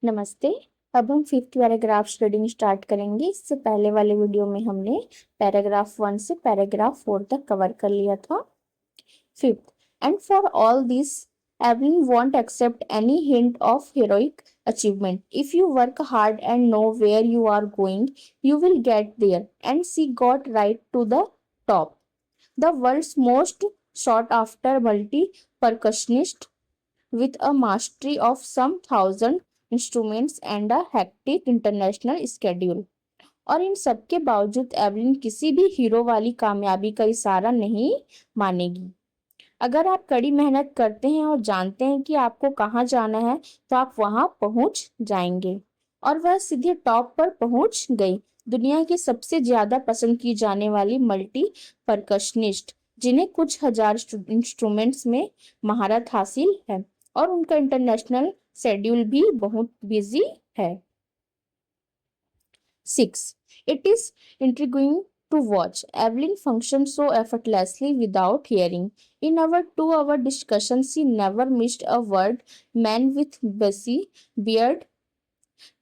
नमस्ते। अब हम फिफ्थ पैराग्राफ रीडिंग स्टार्ट करेंगे। इससे पहले वाले वीडियो में हमने पैराग्राफ 1 से पैराग्राफ 4 तक कवर कर लिया था। Fifth, and for all this Evelyn won't accept any hint of heroic achievement. If you work hard and know where you are going, you will get there. And she got right to the top. The world's most sought after multi percussionist with a mastery of some thousand instruments and a hectic international schedule. और इन सब के बावजूद Evelyn किसी भी hero वाली कामयाबी का इशारा नहीं मानेगी। अगर आप कड़ी मेहनत करते हैं और जानते हैं कि आपको कहाँ जाना है तो आप वहां पहुंच जाएंगे। और वह सीधे टॉप पर पहुंच गई, दुनिया की सबसे ज्यादा पसंद की जाने वाली मल्टी परकशनिस्ट, जिन्हें कुछ हजार इंस्ट्रूमेंट्स में महारत हासिल है और उनका इंटरनेशनल शेड्यूल भी बहुत बिजी है। 6. It is intriguing to watch Evelyn function so effortlessly without hearing. In our 2-hour discussion, she never missed a word. Man with bushy beard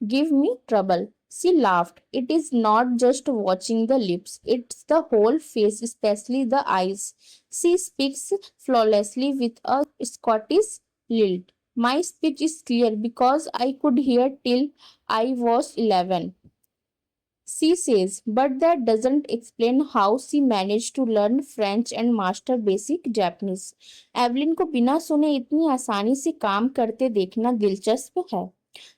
give me trouble. She laughed. It is not just watching the lips, it's the whole face, especially the eyes. She speaks flawlessly with a Scottish lilt. My speech is clear because I could hear till I was 11. She says, but that doesn't explain how she managed to learn French and master basic Japanese. Evelyn को बिना सुने इतनी आसानी से काम करते देखना दिलचस्प है।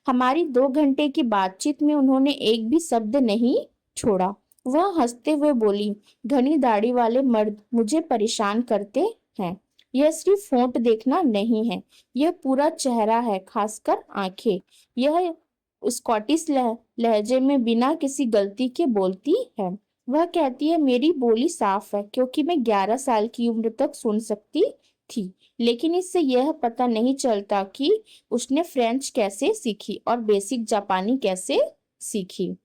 हमारी 2 घंटे की बातचीत में उन्होंने एक भी शब्द नहीं छोड़ा। वह हंसते हुए बोली, घनी दाढ़ी वाले मर्द मुझे परेशान करते हैं। यह सिर्फ होंठ देखना नहीं है, यह पूरा चेहरा है, खासकर आंखें। यह स्कॉटिश लहजे में बिना किसी गलती के बोलती है। वह कहती है, मेरी बोली साफ है क्योंकि मैं 11 साल की उम्र तक सुन सकती थी, लेकिन इससे यह पता नहीं चलता कि उसने फ्रेंच कैसे सीखी और बेसिक जापानी कैसे सीखी।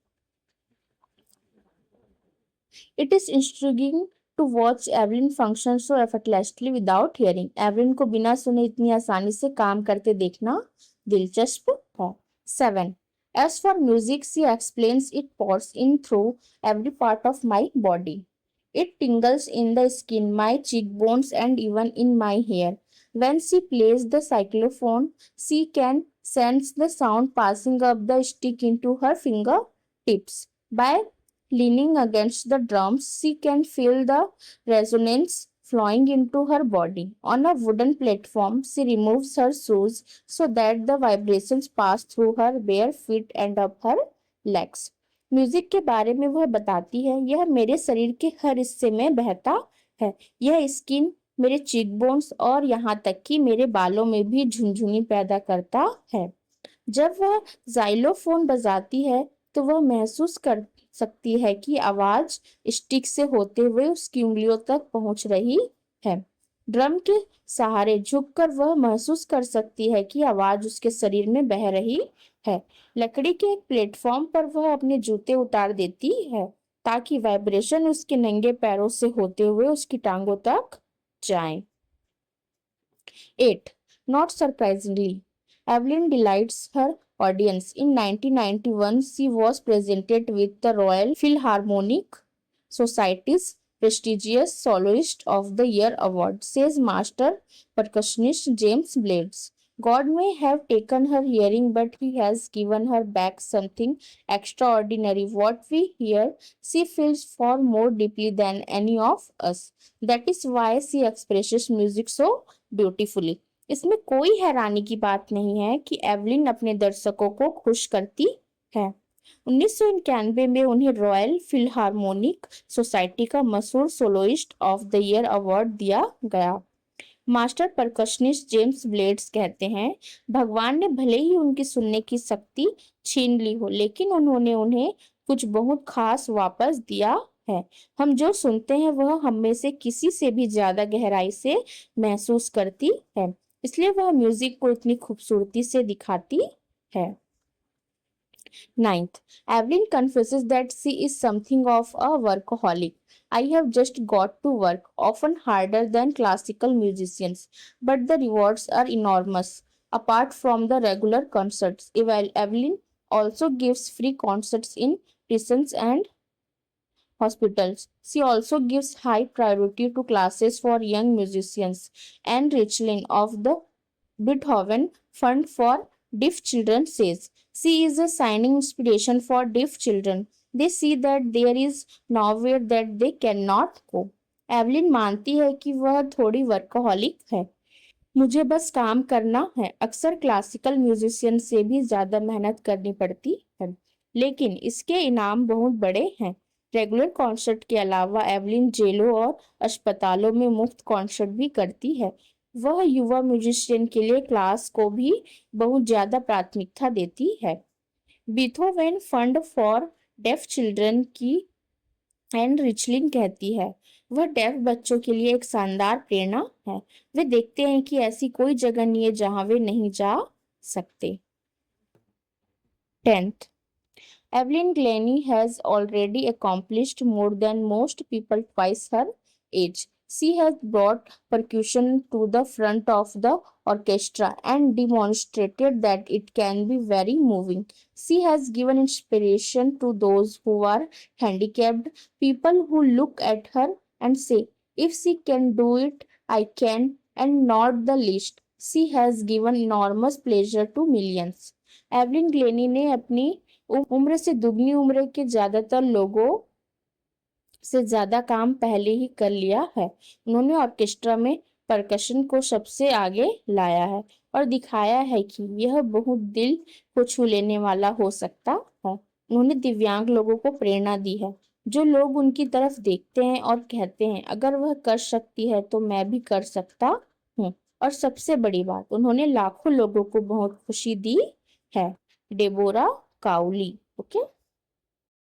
It is intriguing to watch Evelyn function so effortlessly without hearing. Evelyn को बिना सुने इतनी आसानी से काम करते देखना दिलचस्प है। 7. As for music, she explains, it pours in through every part of my body. It tingles in the skin, my cheekbones, and even in my hair. When she plays the xylophone, she can sense the sound passing up the stick into her fingertips. By leaning against the drums, she can feel the resonance flowing into her body. On a wooden platform, she removes her shoes so that the vibrations pass through her bare feet and up her legs. Music के बारे में वह बताती है, यह मेरे शरीर के हर हिस्से में बहता है। यह स्किन, मेरे चीकबोन्स और यहाँ तक कि मेरे बालों में भी झुनझुनी पैदा करता है। जब वह जाइलोफोन बजाती है तो वह महसूस कर सकती है कि आवाज स्टिक से होते हुए उसकी उंगलियों तक पहुंच रही है। ड्रम के सहारे झुककर वह महसूस कर सकती है कि आवाज उसके शरीर में बह रही है। लकड़ी के एक प्लेटफॉर्म पर वह अपने जूते उतार देती है ताकि वाइब्रेशन उसके नंगे पैरों से होते हुए उसकी टांगों तक जाए। 8. Not surprisingly, Evelyn delights her audience. In 1991, she was presented with the Royal Philharmonic Society's prestigious Soloist of the Year award, says master percussionist James Blades. God may have taken her hearing, but he has given her back something extraordinary. What we hear, she feels far more deeply than any of us. That is why she expresses music so beautifully. इसमें कोई हैरानी की बात नहीं है कि Evelyn अपने दर्शकों को खुश करती है। 1991 में उन्हें रॉयल फिलहार्मोनिक सोसाइटी का मशहूर soloist of the year award दिया गया। मास्टर परकशनिस्ट जेम्स ब्लेड्स कहते हैं, भगवान ने भले ही उनकी सुनने की शक्ति छीन ली हो, लेकिन उन्होंने उन्हें कुछ बहुत खास वापस दिया है। हम जो सुनते हैं वह हम में से किसी से भी ज्यादा गहराई से महसूस करती है, इसलिए वह म्यूजिक को इतनी खूबसूरती से दिखाती है। 9th, Evelyn confesses that she is something of a workaholic. I have just got to work, often harder than classical musicians, but the rewards are enormous. apart from the regular concerts. Evelyn also gives free concerts in prisons and hospitals. She also gives high priority to classes for young musicians and Richlin of the Beethoven Fund for Deaf Children says she is a shining inspiration for deaf children. They see that there is nowhere that they cannot go. Evelyn मानती है कि वह थोड़ी workaholic है। मुझे बस काम करना है। अक्सर क्लासिकल म्यूजिशियन से भी ज्यादा मेहनत करनी पड़ती है, लेकिन इसके इनाम बहुत बड़े हैं। रेगुलर कॉन्सर्ट के अलावा एवलिन जेलों और अस्पतालों में मुफ्त कॉन्सर्ट भी करती है। वह युवा म्यूजिशियन के लिए क्लास को भी बहुत ज्यादा प्राथमिकता देती है। Beethoven fund for def children की एंड रिचलिन कहती है वह डेफ बच्चों के लिए एक शानदार प्रेरणा है। वे देखते हैं कि ऐसी कोई जगह नहीं है जहां वे नहीं जा सकते। 10th, Evelyn Glennie has already accomplished more than most people twice her age. She has brought percussion to the front of the orchestra and demonstrated that it can be very moving. She has given inspiration to those who are handicapped, people who look at her and say, if she can do it, I can, and not the least. She has given enormous pleasure to millions. Evelyn Glenny ने अपनी उम्र से दुगनी उम्र के ज्यादातर लोगों से ज्यादा काम पहले ही कर लिया है। उन्होंने ऑर्केस्ट्रा में परकशन को सबसे आगे लाया है और दिखाया है कि यह बहुत दिल को छू लेने वाला हो सकता है। उन्होंने दिव्यांग लोगों को प्रेरणा दी है, जो लोग उनकी तरफ देखते हैं और कहते हैं अगर वह कर सकती है तो मैं भी कर सकता हूँ। और सबसे बड़ी बात, उन्होंने लाखों लोगों को बहुत खुशी दी है। डेबोरा काउली। ओके।